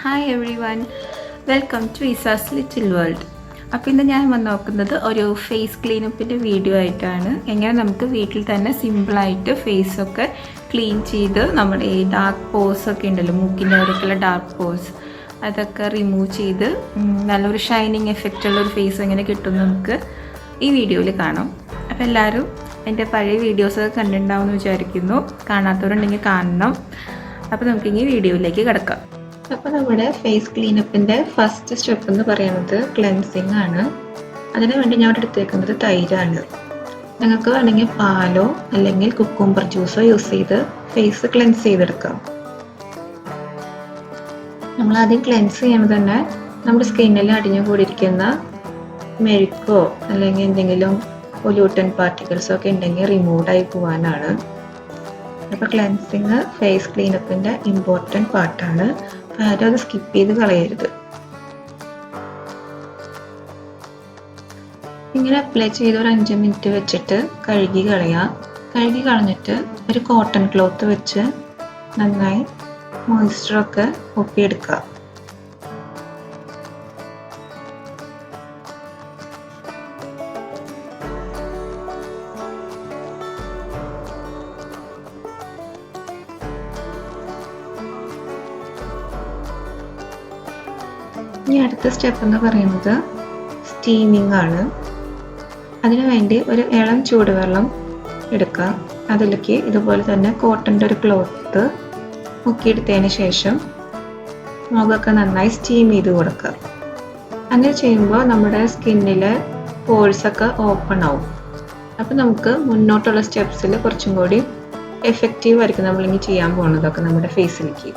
Hi everyone, welcome to Isa's little world. അപ്പോൾ ഇന്ന് ഞാൻ വന്ന് നോക്കുന്നത് ഒരു ഫേസ് ക്ലീനപ്പിൻ്റെ വീഡിയോ ആയിട്ടാണ്. എങ്ങനെ നമുക്ക് വീട്ടിൽ തന്നെ സിമ്പിളായിട്ട് ഫേസൊക്കെ ക്ലീൻ ചെയ്ത് നമ്മുടെ ഈ ഡാർക്ക് പോസ് ഒക്കെ ഉണ്ടല്ലോ, മൂക്കിൻ്റെ അവിടേക്കുള്ള ഡാർക്ക് പോസ്, അതൊക്കെ റിമൂവ് ചെയ്ത് നല്ലൊരു ഷൈനിങ് എഫക്റ്റ് ഉള്ളൊരു ഫേസ് എങ്ങനെ കിട്ടും നമുക്ക് ഈ വീഡിയോയിൽ കാണാം. അപ്പോൾ എല്ലാവരും എൻ്റെ പഴയ വീഡിയോസൊക്കെ കണ്ടിട്ടുണ്ടാവും എന്ന് വിചാരിക്കുന്നു. കാണാത്തവരുണ്ടെങ്കിൽ കാണണം. അപ്പോൾ നമുക്കിനി വീഡിയോയിലേക്ക് കിടക്കാം. അപ്പോൾ നമ്മുടെ ഫേസ് ക്ലീനപ്പിൻ്റെ ഫസ്റ്റ് സ്റ്റെപ്പ് എന്ന് പറയുന്നത് ക്ലെൻസിങ് ആണ്. അതിന് വേണ്ടി ഞാൻ ഇവിടെ എടുത്തേക്കുന്നത് തൈരാണ്. നിങ്ങൾക്ക് വേണമെങ്കിൽ പാലോ അല്ലെങ്കിൽ കുക്കുംബർ ജ്യൂസോ യൂസ് ചെയ്ത് ഫേസ് ക്ലെൻസ് ചെയ്തെടുക്കാം. നമ്മൾ ആദ്യം ക്ലെൻസ് ചെയ്യുമ്പോൾ തന്നെ നമ്മുടെ സ്കിന്നിൽ അടിഞ്ഞു കൂടിയിരിക്കുന്ന മെഴുക്കോ അല്ലെങ്കിൽ എന്തെങ്കിലും പൊല്യൂട്ടൻ പാർട്ടിക്കിൾസോ ഒക്കെ ഉണ്ടെങ്കിൽ റിമൂവായി പോകാനാണ്. അപ്പോൾ ക്ലെൻസിങ് ഫേസ് ക്ലീനപ്പിൻ്റെ ഇമ്പോർട്ടൻറ്റ് പാർട്ടാണ്. ആരും അത് സ്കിപ്പ് ചെയ്ത് കളയരുത്. ഇങ്ങനെ അപ്ലൈ ചെയ്ത് ഒരു 5 മിനിറ്റ് വെച്ചിട്ട് കഴുകി കളയാം. കഴുകി കളഞ്ഞിട്ട് ഒരു കോട്ടൺ ക്ലോത്ത് വെച്ച് നന്നായി മോയ്സ്ചറൊക്കെ ഒപ്പിയെടുക്കുക. ഇനി അടുത്ത സ്റ്റെപ്പ് എന്ന് പറയുന്നത് സ്റ്റീമിംഗ് ആണ്. അതിനുവേണ്ടി ഒരു ഇളം ചൂടുവെള്ളം എടുക്കുക. അതിലേക്ക് ഇതുപോലെ തന്നെ കോട്ടൻ്റെ ഒരു ക്ലോത്ത് മുക്കിയെടുത്തതിന് ശേഷം മുഖമൊക്കെ നന്നായി സ്റ്റീം ചെയ്ത് കൊടുക്കുക. അങ്ങനെ ചെയ്യുമ്പോൾ നമ്മുടെ സ്കിന്നിലെ പോഴ്സൊക്കെ ഓപ്പൺ ആവും. അപ്പോൾ നമുക്ക് മുന്നോട്ടുള്ള സ്റ്റെപ്സിൽ കുറച്ചും കൂടി എഫക്റ്റീവ് ആയിരിക്കും നമ്മളിനി ചെയ്യാൻ പോകുന്നതൊക്കെ നമ്മുടെ ഫേസിലേക്ക്.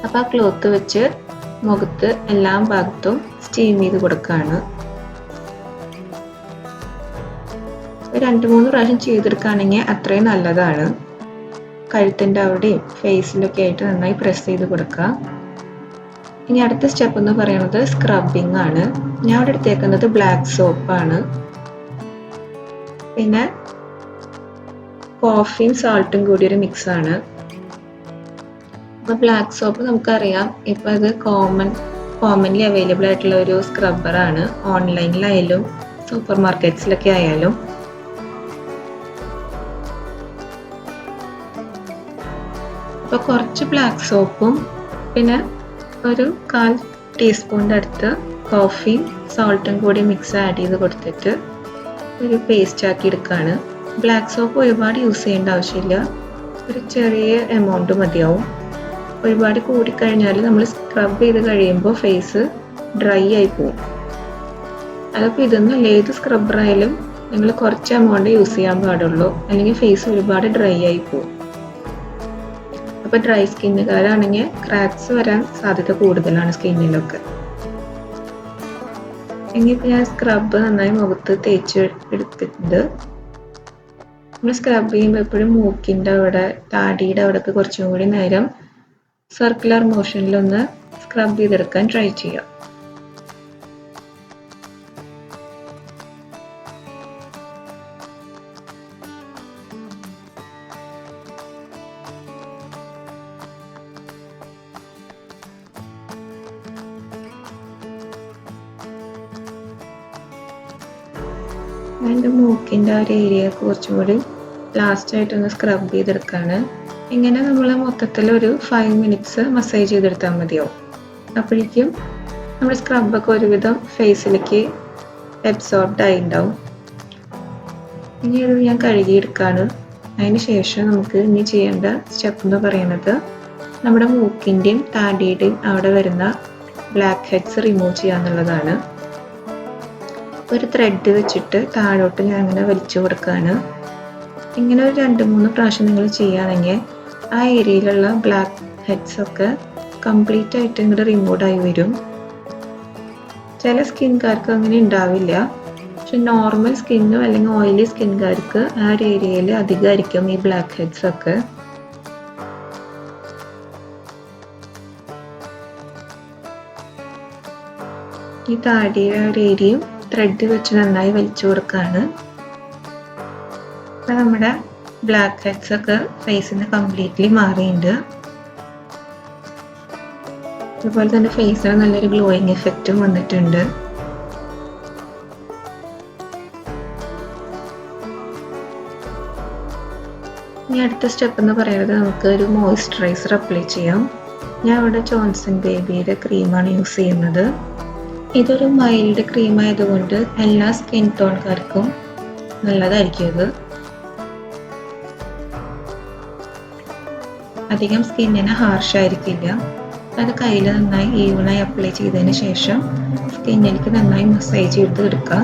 അപ്പോൾ ആ ക്ലോത്ത് വെച്ച് മുഖത്ത് എല്ലാ ഭാഗത്തും സ്റ്റീം ചെയ്ത് കൊടുക്കുകയാണ്. 2-3 പ്രാവശ്യം ചെയ്തെടുക്കുകയാണെങ്കിൽ അത്രയും നല്ലതാണ്. കഴുത്തിൻ്റെ അവിടെയും ഫേസിലൊക്കെ ആയിട്ട് നന്നായി പ്രസ് ചെയ്ത് കൊടുക്കുക. ഇനി അടുത്ത സ്റ്റെപ്പ് എന്ന് പറയുന്നത് സ്ക്രബിങ് ആണ്. ഞാൻ ഇവിടെ എടുത്തേക്കുന്നത് ബ്ലാക്ക് സോപ്പാണ്. പിന്നെ കോഫിയും സാൾട്ടും കൂടി ഒരു മിക്സാണ്. അപ്പോൾ ബ്ലാക്ക് സോപ്പ് നമുക്കറിയാം, ഇപ്പോൾ അത് കോമൺലി അവൈലബിൾ ആയിട്ടുള്ള ഒരു സ്ക്രബ്ബറാണ്. ഓൺലൈനിലായാലും സൂപ്പർ മാർക്കറ്റ്സിലൊക്കെ ആയാലും. അപ്പോൾ കുറച്ച് ബ്ലാക്ക് സോപ്പും പിന്നെ ഒരു 1/4 ടീസ്പൂണിൻ്റെ അടുത്ത് കോഫിയും സാൾട്ടും കൂടി മിക്സ് ആഡ് ചെയ്ത് കൊടുത്തിട്ട് ഒരു പേസ്റ്റ് ആക്കി എടുക്കുകയാണ്. ബ്ലാക്ക് സോപ്പ് ഒരുപാട് യൂസ് ചെയ്യേണ്ട ആവശ്യമില്ല, ഒരു ചെറിയ എമൗണ്ട് മതിയാവും. ഒരുപാട് കൂടിക്കഴിഞ്ഞാൽ നമ്മൾ സ്ക്രബ് ചെയ്ത് കഴിയുമ്പോൾ ഫേസ് ഡ്രൈ ആയി പോകും. അതപ്പോൾ ഇതൊന്നും ഏത് സ്ക്രബ്ബറായാലും നിങ്ങൾ കുറച്ച് എമൗണ്ട് യൂസ് ചെയ്യാൻ പാടുള്ളൂ, അല്ലെങ്കിൽ ഫേസ് ഒരുപാട് ഡ്രൈ ആയി പോകും. അപ്പോൾ ഡ്രൈ സ്കിന്നുകാരാണെങ്കിൽ ക്രാക്സ് വരാൻ സാധ്യത കൂടുതലാണ് സ്കിന്നിലൊക്കെ. ഇനിയിപ്പോൾ ഞാൻ സ്ക്രബ് നന്നായി മുഖത്ത് തേച്ച് എടുത്തിട്ടുണ്ട്. നമ്മൾ സ്ക്രബ് ചെയ്യുമ്പോൾ എപ്പോഴും മൂക്കിൻ്റെ അവിടെ, താടിയുടെ അവിടെയൊക്കെ കുറച്ചും കൂടി നേരം സർക്കുലർ മോഷനിലൊന്ന് സ്ക്രബ് ചെയ്തെടുക്കാൻ ട്രൈ ചെയ്യാം. എൻ്റെ മൂക്കിൻ്റെ ആ ഒരു ഏരിയ കുറച്ചും കൂടി ലാസ്റ്റായിട്ടൊന്ന് സ്ക്രബ് ചെയ്തെടുക്കുകയാണ്. ഇങ്ങനെ നമ്മൾ മൊത്തത്തിൽ ഒരു 5 മിനിറ്റ്സ് മസാജ് ചെയ്തെടുത്താൽ മതിയാവും. അപ്പോഴേക്കും നമ്മുടെ സ്ക്രബൊക്കെ ഒരുവിധം ഫേസിലേക്ക് അബ്സോർബ്ഡ് ആയി ഉണ്ടാവും. ഇനി അത് ഞാൻ കഴുകിയെടുക്കുകയാണ്. അതിന് ശേഷം നമുക്ക് ഇനി ചെയ്യേണ്ട സ്റ്റെപ്പ് എന്ന് പറയുന്നത് നമ്മുടെ മൂക്കിൻ്റെയും താടിയുടെയും അവിടെ വരുന്ന ബ്ലാക്ക് ഹെഡ്സ് റിമൂവ് ചെയ്യാന്നുള്ളതാണ്. ഒരു ത്രെഡ് വെച്ചിട്ട് താഴോട്ട് ഞാൻ അങ്ങനെ വലിച്ചു കൊടുക്കുകയാണ്. ഇങ്ങനെ ഒരു 2-3 പ്രാവശ്യം നിങ്ങൾ ചെയ്യുകയാണെങ്കിൽ ആ ഏരിയയിലുള്ള ബ്ലാക്ക് ഹെഡ്സ് ഒക്കെ കംപ്ലീറ്റ് ആയിട്ട് ഇങ്ങോട്ട് റിമൂവ് ആയി വരും. ചില സ്കിൻകാർക്ക് അങ്ങനെ ഉണ്ടാവില്ല, പക്ഷെ നോർമൽ സ്കിന്നോ അല്ലെങ്കിൽ ഓയിലി സ്കിൻകാർക്ക് ആ ഒരു ഏരിയയിൽ അധികമായിരിക്കും ഈ ബ്ലാക്ക് ഹെഡ്സ് ഒക്കെ. ഈ താടിയുടെ ഒരു ഏരിയയും ത്രെഡ് വെച്ച് നന്നായി വലിച്ചു കൊടുക്കുകയാണ്. അപ്പം നമ്മുടെ ബ്ലാക്ക് ഹെഡ്സ് ഒക്കെ ഫേസിൽ നിന്ന് കംപ്ലീറ്റ്ലി മാറിയിട്ടുണ്ട്. അതുപോലെ തന്നെ ഫേസിന് നല്ലൊരു ഗ്ലോയിങ് എഫക്റ്റും വന്നിട്ടുണ്ട്. ഇനി അടുത്ത സ്റ്റെപ്പ് എന്ന് പറയുന്നത് നമുക്ക് ഒരു മോയ്സ്ചറൈസർ അപ്ലൈ ചെയ്യാം. ഞാൻ ഇവിടെ ജോൺസൺ ബേബിയുടെ ക്രീമാണ് യൂസ് ചെയ്യുന്നത്. ഇതൊരു മൈൽഡ് ക്രീം ആയതുകൊണ്ട് എല്ലാ സ്കിൻ ടോൺകാർക്കും നല്ലതായിരിക്കും ഇത്. അധികം സ്കിന്നിന് ഹാർഷ് ആയിരിക്കില്ല. അത് കയ്യിൽ നന്നായി ഈവണായി അപ്ലൈ ചെയ്തതിന് ശേഷം സ്കിന്നിലേക്ക് നന്നായി മസാജ് ചെയ്ത് കൊടുക്കുക.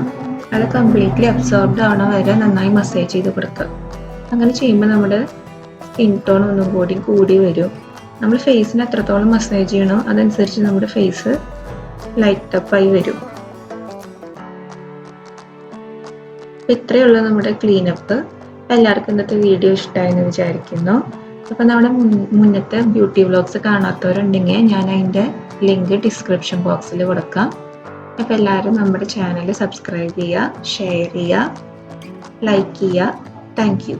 അത് കംപ്ലീറ്റ്ലി അബ്സോർബ്ഡ് ആവണ വരെ നന്നായി മസാജ് ചെയ്ത് കൊടുക്കുക. അങ്ങനെ ചെയ്യുമ്പോൾ നമ്മുടെ സ്കിൻ ടോൺ ഒന്നും കൂടി വരും. നമ്മൾ ഫേസിന് എത്രത്തോളം മസാജ് ചെയ്യണോ അതനുസരിച്ച് നമ്മുടെ ഫേസ് ലൈറ്റപ്പായി വരും. ഇത്രയേ ഉള്ളൂ നമ്മുടെ ക്ലീനപ്പ്. എല്ലാവർക്കും ഇന്നത്തെ വീഡിയോ ഇഷ്ടമായെന്ന് വിചാരിക്കുന്നു. അപ്പോൾ നമ്മുടെ മുന്നത്തെ ബ്യൂട്ടി വ്ലോഗ്സ് കാണാത്തവരുണ്ടെങ്കിൽ ഞാൻ അതിൻ്റെ ലിങ്ക് ഡിസ്ക്രിപ്ഷൻ ബോക്സിൽ കൊടുക്കാം. അപ്പോൾ എല്ലാവരും നമ്മുടെ ചാനൽ സബ്സ്ക്രൈബ് ചെയ്യുക, ഷെയർ ചെയ്യുക, ലൈക്ക് ചെയ്യുക. Thank you.